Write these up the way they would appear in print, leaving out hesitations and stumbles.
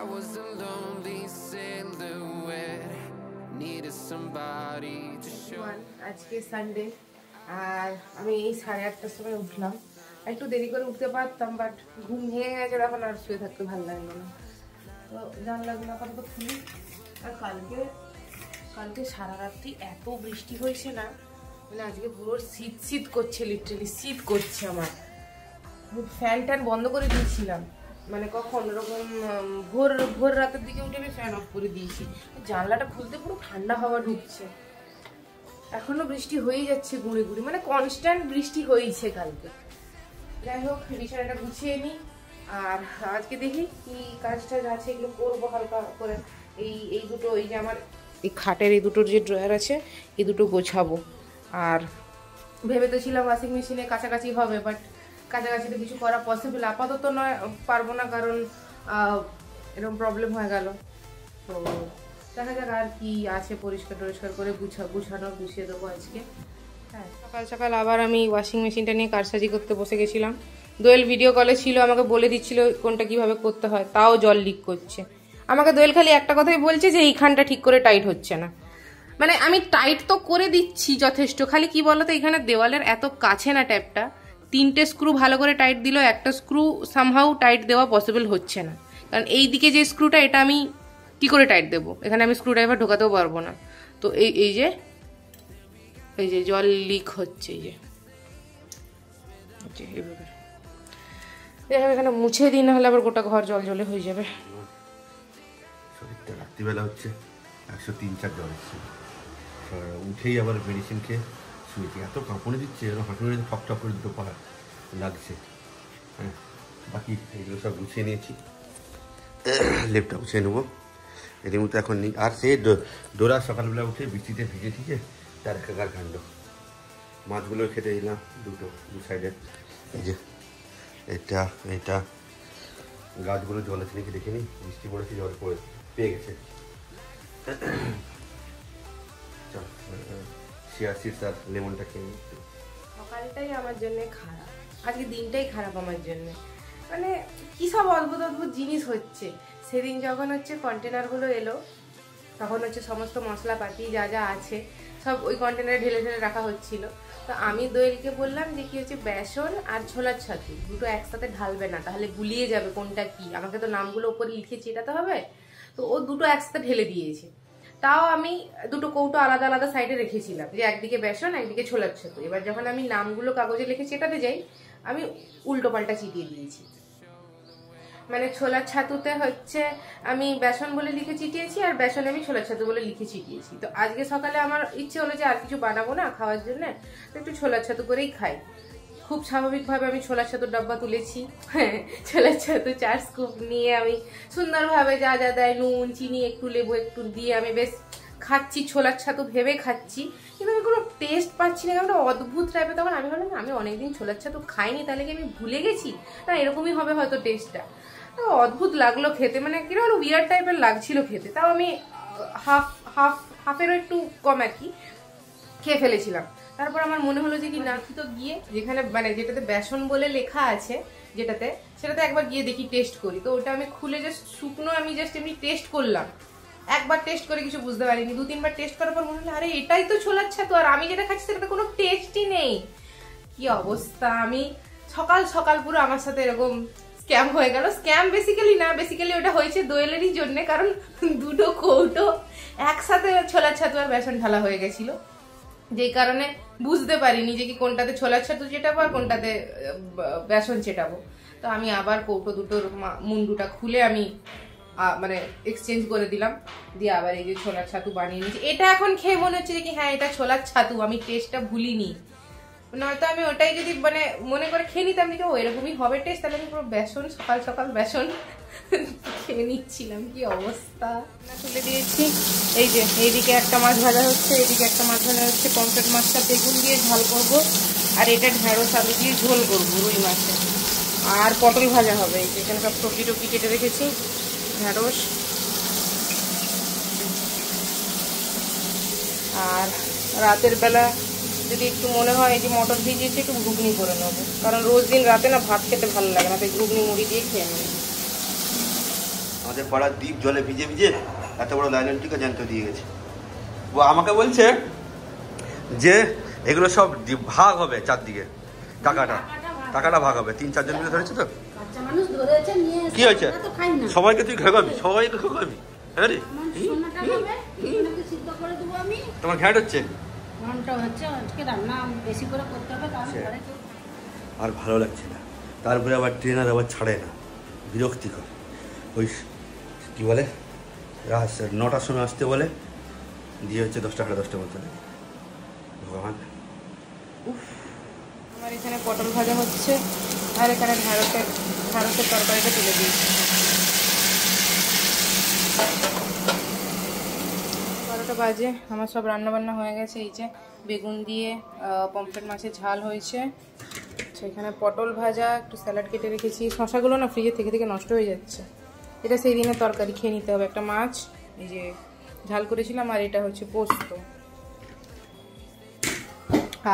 was a lonely silhouette, needed somebody to show. আজকে Sunday আর আমি এই 8:30টার সময় উঠলাম। একটু দেরি করে উঠতে পারতাম, বাট ঘুম ভেঙে গেছে, এখন আর শুয়ে থাকতে ভালো লাগলো না। তো জানলাগুলো আপাতত খুলি। আর কালকে সারা রাত্রি এত বৃষ্টি হয়েছে না, মানে আজকে পুরো শীত করছে, লিটারালি শীত করছে। আমার ফ্যান ট্যান বন্ধ করে দিয়েছিলাম, মানে কখন ওরকম ভোর রাতের দিকে উঠে আমি ফ্যান অফ করে দিয়েছি। জানলাটা খুলতে পুরো ঠান্ডা হাওয়া ঢুকছে। এখনো বৃষ্টি হয়েই যাচ্ছে গুঁড়ি গুঁড়ি, মানে কনস্ট্যান্ট বৃষ্টি হয়েছে কালকে। যাই হোক, বিছানাটা গুছিয়ে নিই। আর আজকে দেখি কি কাজটা আছে, এগুলো করবো হালকা করে। এই দুটো, এই যে আমার এই খাটের এই দুটোর যে ড্রয়ার আছে, এই দুটো গোছাবো। আর ভেবে তো ছিলাম ওয়াশিং মেশিনে কাছাকাছি হবে, বাট কাছাকাছি তো কিছু করা পসিবল আপাতত নয়, পারবো না, কারণ এরকম প্রবলেম হয়ে গেল। তো দেখা যাক আর কি আছে, পরিষ্কার করে গুছিয়ে দেবো আজকে। হ্যাঁ, সকাল সকাল আবার আমি ওয়াশিং মেশিনটা নিয়ে কারসাজি করতে বসে গেছিলাম। দোয়েল ভিডিও কলে ছিল, আমাকে বলে দিচ্ছিল কোনটা কিভাবে করতে হয়, তাও জল লিক করছে। আমাকে দোয়েল খালি একটা কথাই বলছে যে এইখানটা ঠিক করে টাইট হচ্ছে না। মানে আমি টাইট তো করে দিচ্ছি যথেষ্ট, খালি কি বলতো, এখানে দেওয়ালের এত কাছে না ট্যাপটা, 3টে স্ক্রু ভালো করে টাইট দিলেও একটা স্ক্রু সামহাউ টাইট দেওয়া পসিবল হচ্ছে না। কারণ এই দিকে যে স্ক্রুটা, এটা আমি কি করে টাইট দেবো, এখানে আমি স্ক্রু ড্রাইভার ঢোকাতেও পারবো না। তো এই যে জল লিক হচ্ছে, এই যে এইভাবে এখানে মুছে দিই, না হলে আবার গোটা ঘর জল জলে হয়ে যাবে। শরীরটা রাত্রিবেলা হচ্ছে 103-4 জ্বর হচ্ছে, উঠেই আবার মেডিসিন খেয়ে শুয়েছি। এত কাঁপুনি দিচ্ছে, যেন হাঁটুরে ঠক ঠক করে দুটো পাহাড় লাগছে। হ্যাঁ, বাকি এগুলো সব গুছিয়ে নিয়েছি, লেপটা গুছিয়ে নেবো। এর মতো এখন নেই। আর সে ডোরা সকালবেলা উঠে বৃষ্টিতে ভিজে ঠিকে তার একাকার কাণ্ড। মাছগুলো খেতে দিলাম দু সাইডে, এই যে এটা গাছগুলো জল আছে নাকি দেখে নিই, বৃষ্টি পড়েছে, জল পড়ে পেয়ে গেছে। শিয়া সিডস আর লেমনটা খেয়ে নিই। সকালটাই আমার জন্য খারাপ, আজকে দিনটাই খারাপ আমার জন্য। মানে কি সব অদ্ভুত জিনিস হচ্ছে। সেদিন যখন হচ্ছে কন্টেনারগুলো এলো, তখন হচ্ছে সমস্ত মশলাপাতি যা যা আছে সব ওই কন্টেনারে ঢেলে রাখা হচ্ছিল। তো আমি দোয়েলকে বললাম যে কি হচ্ছে, বেসন আর ছোলার ছাতু দুটো একসাথে ঢালবে না, তাহলে গুলিয়ে যাবে কোনটা কি। আমাকে তো নামগুলো উপরে লিখে চেটাতে হবে, তো ও দুটো একসাথে ঢেলে দিয়েছে। তাও আমি দুটো কৌটো আলাদা আলাদা সাইডে রেখেছিলাম, যে একদিকে বেসন একদিকে ছোলার ছাতু। এবার যখন আমি নামগুলো কাগজে লিখে চেটাতে যাই, আমি উল্টো পাল্টা চিটিয়ে দিয়েছি। মানে ছোলার ছাতুতে হচ্ছে আমি বেসন বলে লিখে চিটিয়েছি, আর বেসনে আমি ছোলার ছাতু বলে লিখে চিটিয়েছি। তো আজকে সকালে আমার ইচ্ছে হলো যে আর কিছু বানাবো না খাওয়ার জন্য, তো একটু ছোলার ছাতু করেই খাই। খুব স্বাভাবিকভাবে আমি ছোলার ছাতুর ডাব্বা তুলেছি। হ্যাঁ, ছোলার ছাতু 4 স্কুপ নিয়ে আমি সুন্দরভাবে যা যা দেয়, নুন চিনি একটু লেবু একটু দিয়ে আমি বেশ খাচ্ছি, ছোলার ছাতু ভেবে খাচ্ছি। কিন্তু আমি কোনো টেস্ট পাচ্ছি না, একটা অদ্ভুত টাইপের। তখন আমি ভাবলাম আমি অনেকদিন ছোলার ছাতু খাইনি, তাহলে কি আমি ভুলে গেছি, না এরকমই হবে হয়তো টেস্টটা। অদ্ভুত লাগলো খেতে, মানে কিরকম উইয়ার্ড টাইপের লাগছিল খেতে। তাও আমি হাফেরও একটু কম আর কি খেয়ে ফেলেছিলাম। তারপর আমার মনে হলো যে কি না, তো গিয়ে যেখানে মানে যেটাতে বেসন বলে লেখা আছে সেটাতে একবার গিয়ে দেখি, টেস্ট করি। তো ওটা আমি খুলে জাস্ট শুকনো আমি জাস্ট এমনি টেস্ট করলাম। একবার টেস্ট করে কিছু বুঝতে পারিনি, 2-3বার টেস্ট করার পর মনে হলো আরে এটাই তো ছোলার ছাতু, আর আমি যেটা খাচ্ছি সেটাতে কোনো টেস্টই নেই। কি অবস্থা! আমি সকাল পুরো আমার সাথে এরকম স্ক্যাম হয়ে গেল। স্ক্যাম বেসিক্যালি না, বেসিক্যালি ওটা হয়েছে দোয়েলেরই জন্য, কারণ দুটো কৌটো একসাথে ছোলার ছাতু আর বেসন ঢালা হয়ে গেছিল, যেই কারণে বুঝতে পারিনি যে কি কোনটাতে ছোলার ছাতু চেটাবো আর কোনটাতে বেসন চেটাবো। তো আমি আবার কৌটো দুটোর মুন্ডুটা খুলে আমি মানে এক্সচেঞ্জ করে দিলাম, দিয়ে আবার এই যে ছোলার ছাতু বানিয়ে নিয়েছি। এটা এখন খেয়ে মনে হচ্ছে যে কি হ্যাঁ এটা ছোলার ছাতু, আমি টেস্টটা ভুলিনি। নয়তো আমি ওটাই যদি মানে মনে করে খেয়ে নিতাম যে ও এরকমই হবে টেস্ট, তাহলে আমি পুরো বেসন সকাল বেসন খেয়ে নিচ্ছিলাম। কি অবস্থা! তুলে দিয়েছি। এই যে এইদিকে একটা মাছ ভাজা হচ্ছে, এইদিকে একটা মাছ ভাজা হচ্ছে। পমফ্রেট মাছটা বেগুন দিয়ে ঝাল করবো, আর এটা ঢেঁড়স আলু দিয়ে ঝোল করবো রুই মাছে। আর পটল ভাজা হবে। এই যে এখানে সব সবজি টবজি কেটে রেখেছি, ঢেঁড়স। আর রাতের বেলা যদি একটু মনে হয় যে মটর ভিজিয়েছি, একটু ঘুগনি করে নেবো, কারণ রোজ দিন রাতে না ভাত খেতে ভালো লাগে না, তাই ঘুগনি মুড়ি দিয়ে খেয়ে নেবো। আমাদের পাড়ার দ্বীপ জলে ভিজে ভিজে এত বড় লাইলন টিকা জ্যান্ত দিয়ে গেছে। ও আমাকে বলছে যে এগুলো সব ভাগ হবে চারদিকে, টাকাটা ভাগ হবে, 3-4 জন মিলে ধরেছে তো। কি হয়েছে? সবাইকে তুই খাওয়াবি, সবাইকে খাওয়াবি? হ্যাঁ রে, তোমার ঘ্যাট হচ্ছে আর ভালো লাগছে না। তারপরে আবার ট্রেনার আবার ছাড়ে না, বিরক্তিকর। ওই কী বলে 9টার সময় আসতে বলে, দিয়ে হচ্ছে 10টা সাড়ে 10টার মতো। ভগবান। আমার এখানে পটল ভাজা হচ্ছে আর এখানে ঢ্যাঁড়সের তরকারিটা তুলে দিয়েছি। 12টা বাজে, আমার সব রান্নাবান্না হয়ে গেছে। এই যে বেগুন দিয়ে পমফ্রেট মাছের ঝাল হয়েছে, সেখানে পটল ভাজা, একটু স্যালাড কেটে রেখেছি। শশাগুলো না ফ্রিজে থেকে থেকে নষ্ট হয়ে যাচ্ছে, এটা সেই দিনের তরকারি, খেয়ে নিতে হবে। একটা মাছ এই যে ঝাল করেছিলাম, আর এটা হচ্ছে পোস্ত,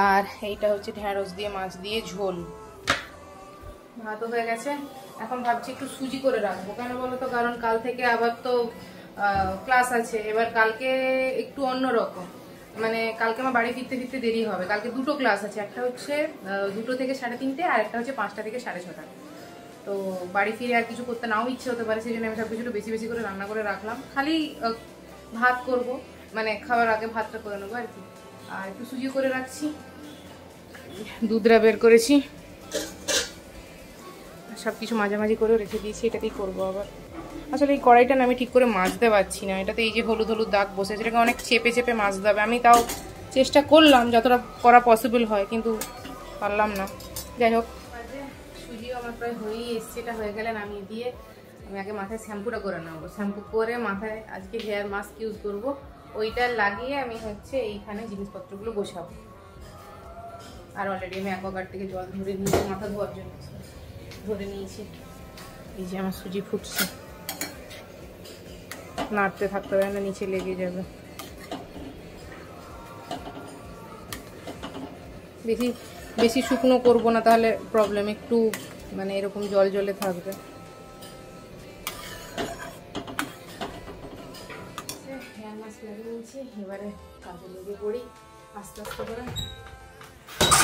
আর এইটা হচ্ছে ঢ্যাঁড়স দিয়ে মাছ দিয়ে ঝোল। ভাতও হয়ে গেছে। এখন ভাবছি একটু সুজি করে রাখবো, কেন বলো তো, কারণ কাল থেকে আবার তো ক্লাস আছে। এবার কালকে একটু অন্যরকম, মানে কালকে আমার বাড়ি ফিরতে ফিরতে দেরি হবে। কালকে 2টো ক্লাস আছে, একটা হচ্ছে 2টো থেকে 3:30 আর একটা হচ্ছে 5টা থেকে 6:30। তো বাড়ি ফিরে আর কিছু করতে নাও ইচ্ছে হতে পারে, সেই জন্য আমি সব কিছু বেশি বেশি করে রান্না করে রাখলাম। খালি ভাত করব, মানে খাবার আগে ভাতটা করে নেবো আর কি। আর একটু সুজি করে রাখছি, দুধটা বের করেছি, সব কিছু মাঝামাঝি করে রেখে দিয়েছি। এটাতেই করবো আবার। আসলে এই কড়াইটা না আমি ঠিক করে মাজতে পারছি না, এটাতে এই যে হলুদ হলুদ দাগ বসেছে, এটাকে অনেক চেপে চেপে মাজতে হবে। আমি তাও চেষ্টা করলাম যতটা করা পসিবল হয়, কিন্তু পারলাম না। যাই হোক, সুজিও আমার প্রায় হয়েই এসছে। এটা হয়ে গেলে নামিয়ে দিয়ে আমি আগে মাথায় শ্যাম্পুটা করে নেবো। শ্যাম্পু করে মাথায় আজকে হেয়ার মাস্ক ইউজ করবো, ওইটা লাগিয়ে আমি হচ্ছে এইখানে জিনিসপত্রগুলো বসাবো। আর অলরেডি আমি অ্যাকোয়াগার্ড থেকে জল ধরে নিয়ে মাথা ধোয়ার জন্য ধরে নিয়েছি। এই যে আমার সুজি ফুটছে, নাড়তে থাকতে হবে না, নিচে লেগে যাবে। বেশি বেশি শুকনো করবো না, তাহলে প্রবলেম। একটু মানে এরকম জল জলে থাকবে। হেয়ার মাস্ক লাগিয়ে নিয়েছি, এবারে কাজে লেগে পড়ি আস্তে আস্তে করে।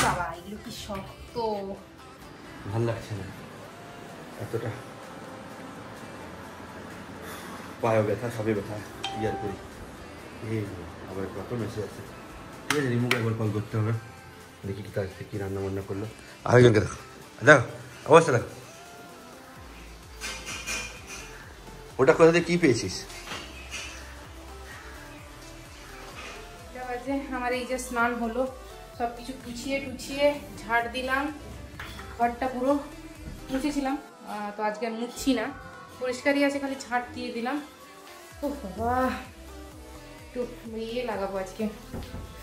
বাবা, এগুলো কি শক্ত, ভাল লাগছে না এতটা, পায়ে ব্যথা, সবে ব্যথা। ইয়ার করি, এই আবার কত মেসে আছে। ঠিক আছে, রিমুকে একবার কল করতে হবে, দেখি কি তার কী রান্না বান্না করলো। আরেকজনকে দেখো, দেখো অবস্থা দেখো। ওটা কোথা থেকে কী পেয়েছিস? আমার এই যে স্নান হলো, সব কিছু গুছিয়ে টুছিয়ে ঝাড় দিলাম, ঘরটা পুরো মুছেছিলাম। তো আজকে আর মুছছি না, পরিষ্কারই আছে, খালি ঝাড় দিয়ে দিলাম। ও বাবা, একটু ইয়ে লাগাবো আজকে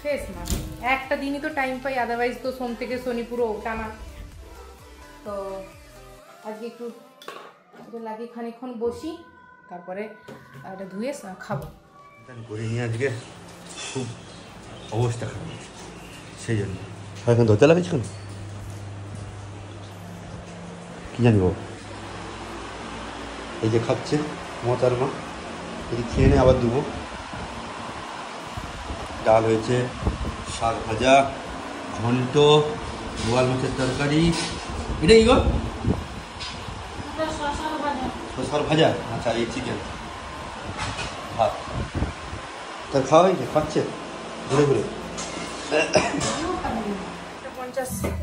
ফেস মাস্ক। একটা দিনই তো টাইম পাই, আদারওয়াইজ তো সোম থেকে শনি পুরো টানা। তো আজকে একটু লাগিয়ে খানিকক্ষণ বসি, তারপরে এটা ধুয়ে খাবো। করে নিয়ে আজকে খুব অবস্থা খারাপ, সেই জন্য এখন ধরতে লাগেছ কেন কি জানি। বাবা এই যে খাচ্ছে মতার মা, যদি খেয়ে নে আবার দেবো। ডাল হয়েছে, শাক ভাজা, ঘন্ট, বোয়াল মাছের তরকারি। এটা কি গো? শশার ভাজা। আচ্ছা, এই চিকেন, ভাত। তার খাওয়া হয়েছে, খাচ্ছে ঘুরে ঘুরে।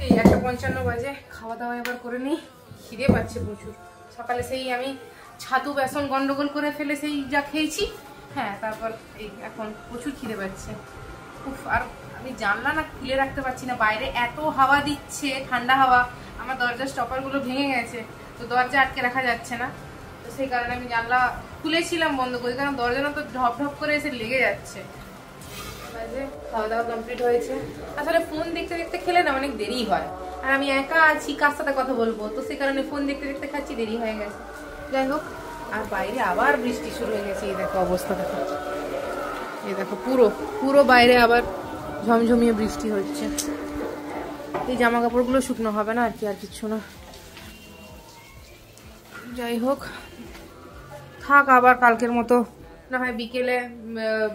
1:55 বাজে, খাওয়া দাওয়া এবার করে নিই। খিদে পাচ্ছে প্রচুর। সকালে সেই আমি ছাতু বেসন গন্ডগোল করে ফেলে সেই যা খেয়েছি, হ্যাঁ, তারপর এই এখন প্রচুর খিদে পাচ্ছে। আর আমি জানলা না খুলে রাখতে পারছি না, বাইরে এত হাওয়া দিচ্ছে, ঠান্ডা হাওয়া। আমার দরজার স্টপারগুলো ভেঙে গেছে, তো দরজা আটকে রাখা যাচ্ছে না। তো সেই কারণে আমি জানলা খুলেছিলাম বন্ধ করি, কারণ দরজাটা তো ঢপ ঢপ করে এসে লেগে যাচ্ছে। খাওয়া দাওয়া কমপ্লিট হয়েছে। আসলে ফোন দেখতে দেখতে খেলে না অনেক দেরি হয়, আর আমি একা আছি, কার সাথে কথা বলবো, তো সেই কারণে ফোন দেখতে দেখতে খাচ্ছি, দেরি হয়ে গেছে। যাই হোক, আর বাইরে আবার বৃষ্টি শুরু হয়ে গেছে। এই দেখো অবস্থা দেখো, এই দেখো পুরো পুরো বাইরে আবার ঝমঝমিয়ে বৃষ্টি হচ্ছে। এই জামা কাপড়গুলো শুকনো হবে না আর কি, আর কিচ্ছু না। যাই হোক, থাক, আবার কালকের মতো না হয়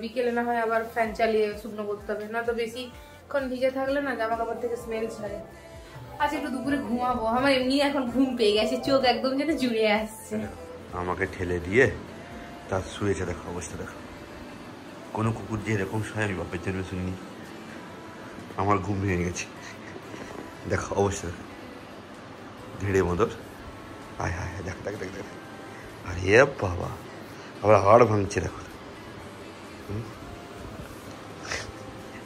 বিকেলে না হয় আবার ফ্যান চালিয়ে শুকনো করতে হবে, না তো বেশিক্ষণ ভিজে থাকলে না জামা কাপড় থেকে স্মেল ছাড়ে। আচ্ছা একটু দুপুরে ঘুমাবো, আমার এমনি এখন ঘুম পেয়ে গেছে, চোখ একদম যেন জুড়ে আসছে। আমাকে ঠেলে দিয়ে তার শুয়েছে, দেখো অবস্থা দেখো। কোনো কুকুর যে এরকম শোয় আমি বাপের জন্য শুনিনি, আমার ঘুম ভেঙে গেছে। দেখো অবস্থা দেখো, ধীরে মদর। আয় হায় দেখ দেখ দেখ দেখ, আরে বাবা আবার হাড় ভাঙছে দেখো।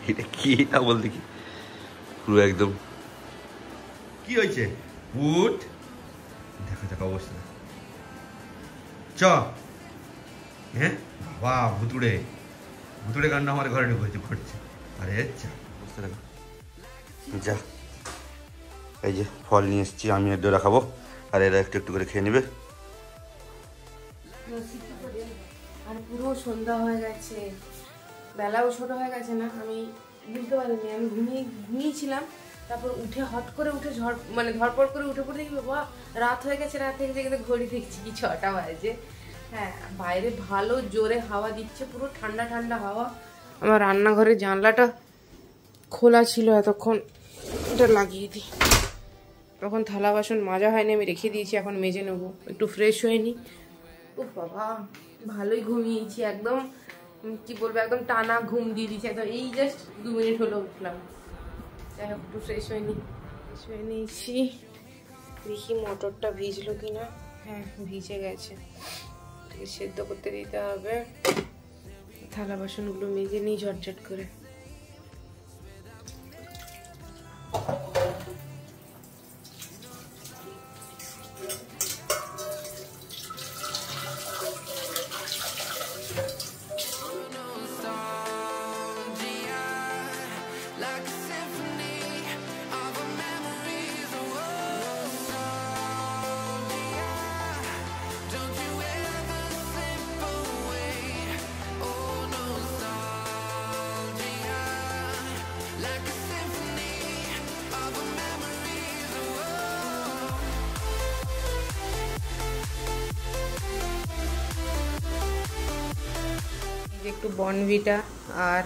এটা কি না বল দেখি, পুরো একদম কি হয়েছে উঠ, দেখো দেখো অবস্থা দেখো। চ হ্যাঁ বাবা, ভুতুড়ে ভুতুড়ে কান্না আমার ঘরে ঢুকেছে ঘটছে। আরে চা অবস্থা দেখো। যা এই যে ফল নিয়ে এসেছি, আমি একটু রাখাবো আর এরা একটু একটু করে খেয়ে নেবে। আর পুরো সন্ধ্যা হয়ে গেছে, বেলাও ছোট হয়ে গেছে না, আমি বুঝতে পারিনি। আমি ঘুমিয়েছিলাম, তারপর উঠে হট করে উঠে ধরপড় করে উঠে পড়ে দেখি বাবা রাত হয়ে গেছে। রাত থেকে দেখে ঘড়ি দেখছি কি 6টা বাজে। হ্যাঁ বাইরে ভালো জোরে হাওয়া দিচ্ছে, পুরো ঠান্ডা ঠান্ডা হাওয়া। আমার রান্নাঘরের জানলাটা খোলা ছিল এতক্ষণ, এটা লাগিয়ে দিই। তখন থালা বাসন মাজা হয়নি, আমি রেখে দিয়েছি, এখন মেজে নেবো, একটু ফ্রেশ হয়ে নি। ও বাবা ভালোই ঘুমিয়েছি, একদম কি বলবো একদম টানা ঘুম দিয়ে দিয়েছি। তো এই জাস্ট 2 মিনিট হলো উঠলাম। যাই হোক একটু ফ্রেশ হয়ে নিয়েছি। দেখি মটরটা ভিজলো কিনা। হ্যাঁ ভিজে গেছে, সেদ্ধ করতে দিতে হবে। থালা বাসনগুলো মেজে নিই ঝটঝট করে। একটু বর্নভিটা আর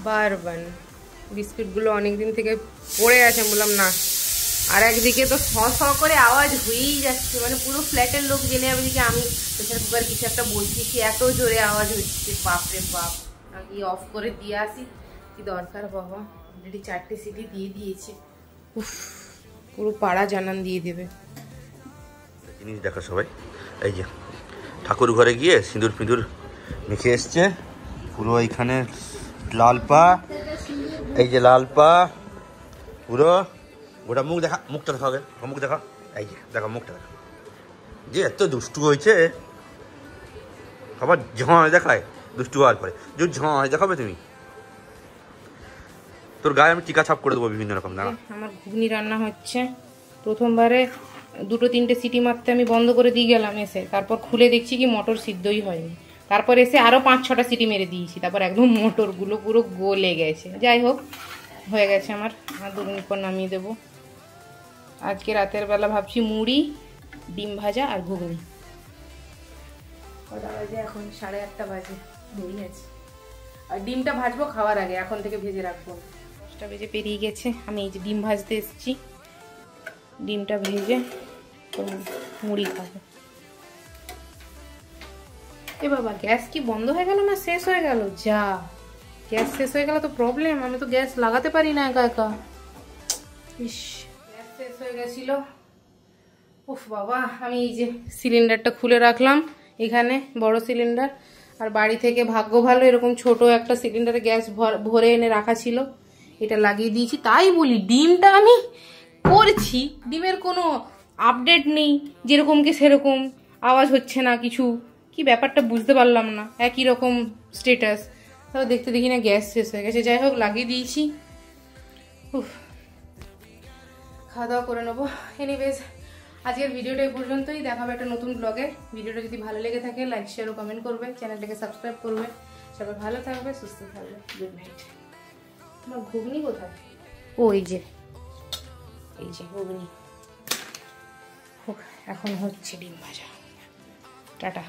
বারবান বিস্কুটগুলো অনেকদিন থেকে পড়ে আছে, বললাম না। আর একদিকে তো স করে আওয়াজ হয়েই যাচ্ছে, মানে পুরো ফ্ল্যাটের লোক জেনে যাবে যে আমি প্রেশার কুকার কিছু একটা বলছি, কি এত জোরে আওয়াজ হচ্ছে, বাপরে বাপ। আমি অফ করে দিয়ে আসি, কি দরকার বাবা। অলরেডি 4টে সিটি দিয়ে দিয়েছে, উফ পুরো পাড়া জানান দিয়ে দেবে। জিনিস দেখো সবাই, এই যে ঠাকুর ঘরে গিয়ে সিঁদুর ফিঁদুর মেখে এসছে পুরো। এইখানে লাল পা, এই যে লাল পা পুরো গোটা। মুখ দেখা, মুখটা দেখা হবে, মুখ দেখা, এই যে দেখো মুখটা দেখা। যে এত দুষ্টু হয়েছে, আবার ঝাঁ দেখায় দুষ্টু হওয়ার পরে। যে ঝাঁ দেখাবে তুমি, তোর গায়ে আমি টিকা ছাপ করে দেবো বিভিন্ন রকম। না আমার ঘুগনি রান্না হচ্ছে। প্রথমবারে 2-3টে সিটি মারতে আমি বন্ধ করে দিয়ে গেলাম এসে, তারপর খুলে দেখছি কি মটর সিদ্ধই হয়নি। তারপর এসে আরও 5-6টা সিটি মেরে দিয়েছি, তারপর একদম মটরগুলো পুরো গলে গেছে। যাই হোক হয়ে গেছে আমার, 2 মিনিট পর নামিয়ে দেবো। আজকে রাতের বেলা ভাবছি মুড়ি, ডিম ভাজা আর ঘুগনি। কটা বাজে এখন? 8:30 বাজে, মুড়ি আছে। আর ডিমটা ভাজবো খাওয়ার আগে, এখন থেকে ভেজে রাখবো। 10টা বেজে পেরিয়ে গেছে, আমি এই যে ডিম ভাজতে এসেছি। ডিমটা ভেজে মুড়ি খাবো। এ বাবা গ্যাস কি বন্ধ হয়ে গেল না শেষ হয়ে গেল? যা, গ্যাস শেষ হয়ে গেল তো প্রবলেম। আমি তো গ্যাস লাগাতে পারি না একা একা। ইস, গ্যাস শেষ হয়ে গেছিল। উফ বাবা, আমি এই যে সিলিন্ডারটা খুলে রাখলাম এখানে, বড় সিলিন্ডার। আর বাড়ি থেকে ভাগ্য ভালো, এরকম ছোট একটা সিলিন্ডারে গ্যাস ভরে এনে রাখা ছিল, এটা লাগিয়ে দিয়েছি। তাই বলি ডিমটা আমি করছি, ডিমের কোনো আপডেট নেই, যেরকম কি সেরকম, আওয়াজ হচ্ছে না কিছু, কি ব্যাপারটা বুঝতে পারলাম না, একই রকম স্টেটাস। তাও দেখতে দেখি না গ্যাস শেষ হয়ে গেছে। যাই হোক লাগিয়ে দিয়েছি। উফ, খাওয়া দাওয়া করে নেবো। এনিওয়েজ আজকের ভিডিওটা এই পর্যন্তই, দেখাবে একটা নতুন ব্লগে। ভিডিওটা যদি ভালো লেগে থাকে লাইক শেয়ার ও কমেন্ট করবে, চ্যানেলটাকে সাবস্ক্রাইব করবে। সবাই ভালো থাকবে, সুস্থ থাকবে। Good night. আমার ঘুগনি কোথায়? ও এই যে ঘুগনি। এখন হচ্ছে ডিম ভাজা। টাটা।